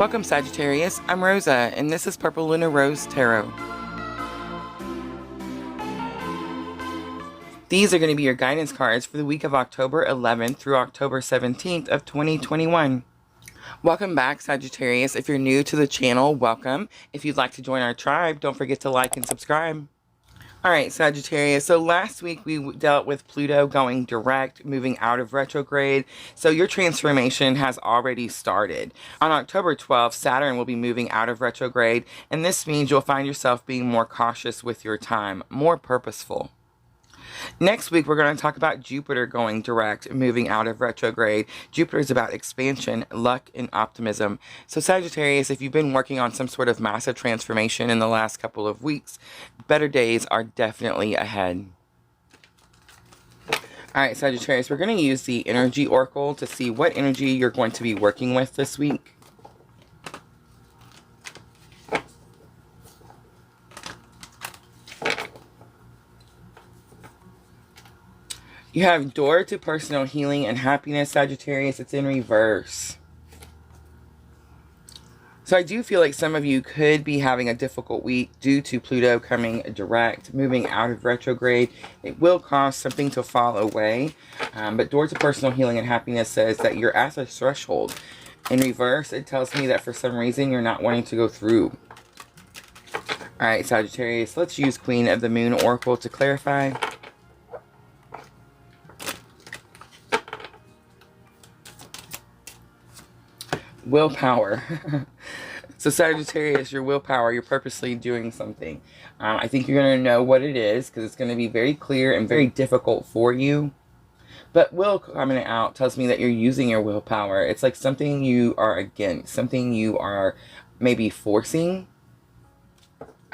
Welcome Sagittarius, I'm Rosa, and this is Purple LunaRose Tarot. These are going to be your guidance cards for the week of October 11th through October 17th of 2021. Welcome back Sagittarius. If you're new to the channel, welcome. If you'd like to join our tribe, don't forget to like and subscribe. Alright Sagittarius, so last week we dealt with Pluto going direct, moving out of retrograde, so your transformation has already started. On October 12th, Saturn will be moving out of retrograde, and this means you'll find yourself being more cautious with your time, more purposeful. Next week, we're going to talk about Jupiter going direct, moving out of retrograde. Jupiter is about expansion, luck, and optimism. So Sagittarius, if you've been working on some sort of massive transformation in the last couple of weeks, better days are definitely ahead. Alright, Sagittarius, we're going to use the Energy Oracle to see what energy you're going to be working with this week. You have Door to Personal Healing and Happiness, Sagittarius. It's in reverse. So I do feel like some of you could be having a difficult week due to Pluto coming direct, moving out of retrograde. It will cause something to fall away. But Door to Personal Healing and Happiness says that you're at the threshold. In reverse, it tells me that for some reason you're not wanting to go through. Alright, Sagittarius, let's use Queen of the Moon Oracle to clarify. Willpower. So Sagittarius, your willpower, you're purposely doing something. I think you're going to know what it is because it's going to be very clear and very difficult for you. But will coming out tells me that you're using your willpower. It's like something you are against, something you are maybe forcing.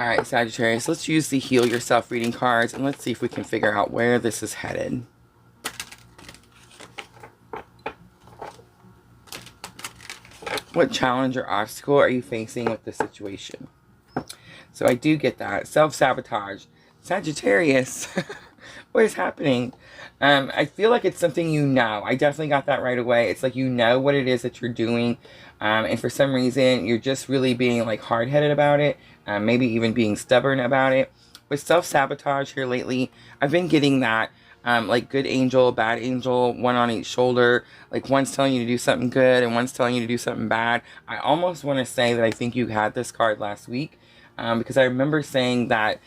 Alright Sagittarius, let's use the Heal Yourself reading cards and let's see if we can figure out where this is headed. What challenge or obstacle are you facing with the situation? So I do get that. Self-sabotage. Sagittarius, what is happening? I feel like it's something you know. I definitely got that right away. It's like you know what it is that you're doing. And for some reason, you're just really being like hard-headed about it. Maybe even being stubborn about it. With self-sabotage here lately, I've been getting that. Like good angel, bad angel, one on each shoulder. Like one's telling you to do something good and one's telling you to do something bad. I almost want to say that I think you had this card last week. Because I remember saying that,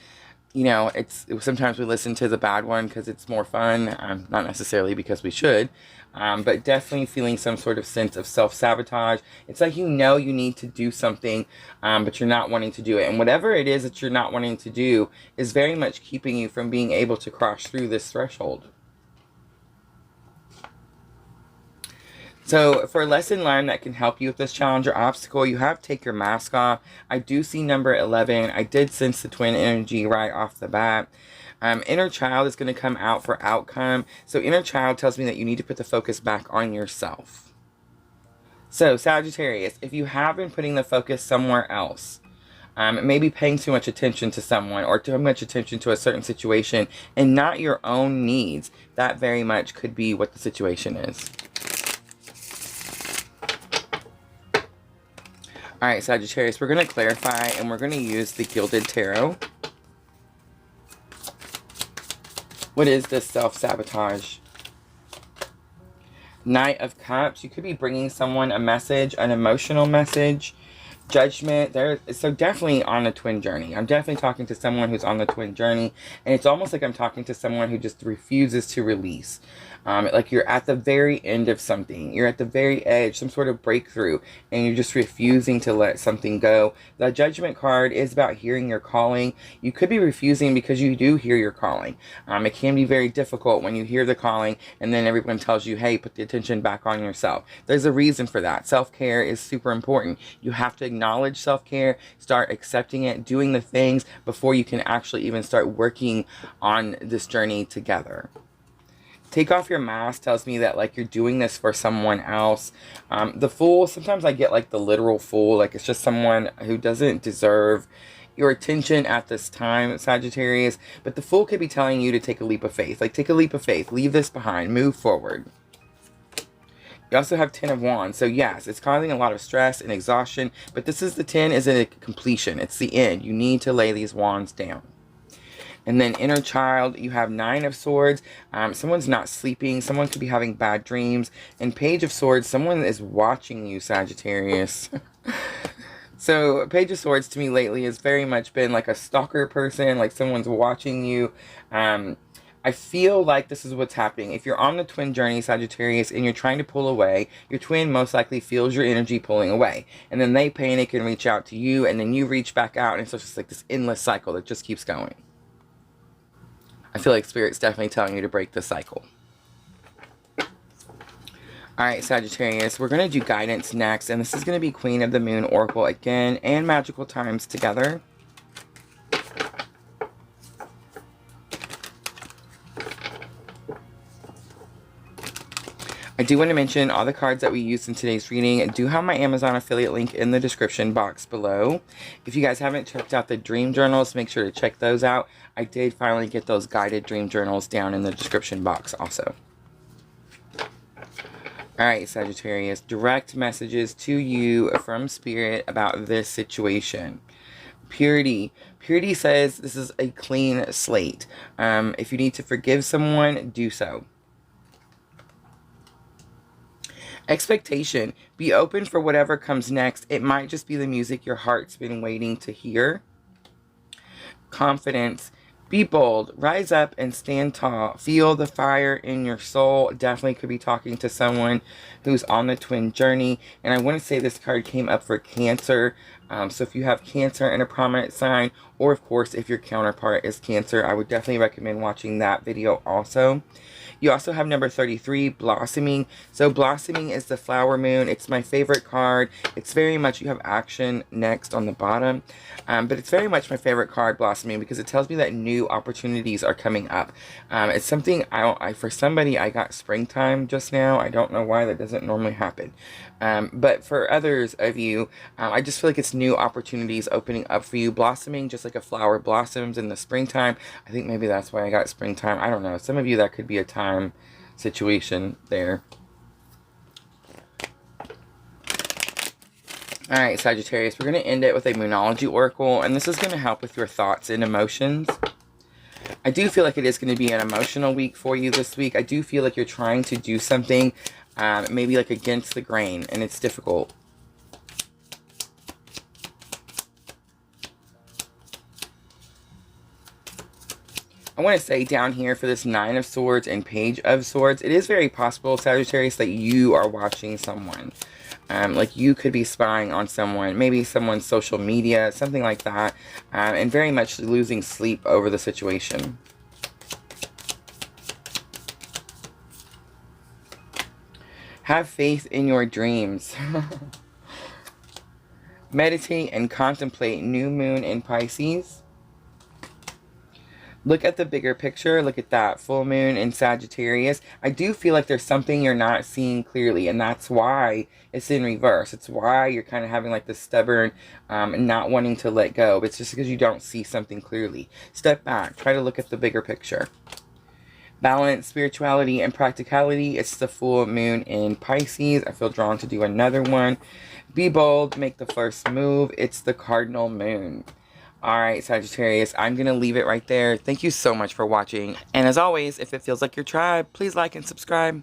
you know, sometimes we listen to the bad one because it's more fun. Not necessarily because we should. But definitely feeling some sort of sense of self-sabotage. It's like you know you need to do something, but you're not wanting to do it. And whatever it is that you're not wanting to do is very much keeping you from being able to cross through this threshold. So for a lesson learned that can help you with this challenge or obstacle, you have to take your mask off. I do see number 11. I did sense the twin energy right off the bat. Inner child is going to come out for outcome. So inner child tells me that you need to put the focus back on yourself. So Sagittarius, if you have been putting the focus somewhere else, maybe paying too much attention to someone or too much attention to a certain situation and not your own needs, that very much could be what the situation is. Alright Sagittarius, we're going to clarify and we're going to use the Gilded Tarot. What is this self-sabotage? Knight of Cups. You could be bringing someone a message, an emotional message. Judgment. So definitely on a twin journey. I'm definitely talking to someone who's on the twin journey. And it's almost like I'm talking to someone who just refuses to release. Like you're at the very end of something. You're at the very edge, some sort of breakthrough, and you're just refusing to let something go. The Judgment card is about hearing your calling. You could be refusing because you do hear your calling. It can be very difficult when you hear the calling and then everyone tells you, hey, put the attention back on yourself. There's a reason for that. Self-care is super important. You have to acknowledge self-care, start accepting it, doing the things before you can actually even start working on this journey together. Take off your mask tells me that like you're doing this for someone else. The Fool, sometimes I get like the literal fool, like it's just someone who doesn't deserve your attention at this time, Sagittarius. But the Fool could be telling you to take a leap of faith. Like take a leap of faith, leave this behind, move forward. You also have 10 of Wands. So yes, it's causing a lot of stress and exhaustion, but this is the 10 is a completion. It's the end. You need to lay these wands down. And then inner child, you have 9 of Swords. Someone's not sleeping. Someone could be having bad dreams. And Page of Swords, someone is watching you, Sagittarius. So Page of Swords to me lately has very much been like a stalker person, like someone's watching you. I feel like this is what's happening. If you're on the twin journey, Sagittarius, and you're trying to pull away, your twin most likely feels your energy pulling away. And then they panic and reach out to you, and then you reach back out, and it's just like this endless cycle that just keeps going. I feel like Spirit's definitely telling you to break the cycle. Alright, Sagittarius, we're going to do guidance next, and this is going to be Queen of the Moon Oracle again, and Magical Times together. I do want to mention all the cards that we used in today's reading. I do have my Amazon affiliate link in the description box below. If you guys haven't checked out the dream journals, make sure to check those out. I did finally get those guided dream journals down in the description box also. Alright, Sagittarius, direct messages to you from Spirit about this situation. Purity. Purity says this is a clean slate. If you need to forgive someone, do so. Expectation. Be open for whatever comes next. It might just be the music your heart's been waiting to hear. Confidence. Be bold. Rise up and stand tall. Feel the fire in your soul. Definitely could be talking to someone who's on the twin journey. And I want to say this card came up for Cancer. So if you have Cancer in a prominent sign, or of course if your counterpart is Cancer, I would definitely recommend watching that video also. You also have number 33, Blossoming. So Blossoming is the flower moon. It's my favorite card. It's very much, you have action next on the bottom. But it's very much my favorite card, Blossoming, because it tells me that new opportunities are coming up. It's something, for somebody, I got springtime just now. I don't know why that doesn't normally happen. But for others of you, I just feel like it's new opportunities opening up for you. Blossoming, just like a flower blossoms in the springtime. I think maybe that's why I got springtime. I don't know. Some of you, that could be a time situation there. Alright, Sagittarius, we're going to end it with a Moonology Oracle, and this is going to help with your thoughts and emotions. I do feel like it is going to be an emotional week for you this week. I do feel like you're trying to do something maybe like against the grain, and it's difficult. I want to say down here for this 9 of Swords and Page of Swords, it is very possible, Sagittarius, that you are watching someone. Like you could be spying on someone, maybe someone's social media, something like that, and very much losing sleep over the situation. Have faith in your dreams. Meditate and contemplate new moon in Pisces. Look at the bigger picture. Look at that full moon in Sagittarius. I do feel like there's something you're not seeing clearly, and that's why it's in reverse. It's why you're kind of having like this stubborn, not wanting to let go. It's just because you don't see something clearly. Step back. Try to look at the bigger picture. Balance, spirituality, and practicality. It's the full moon in Pisces. I feel drawn to do another one. Be bold. Make the first move. It's the cardinal moon. Alright, Sagittarius, I'm going to leave it right there. Thank you so much for watching. And as always, if it feels like your tribe, please like and subscribe.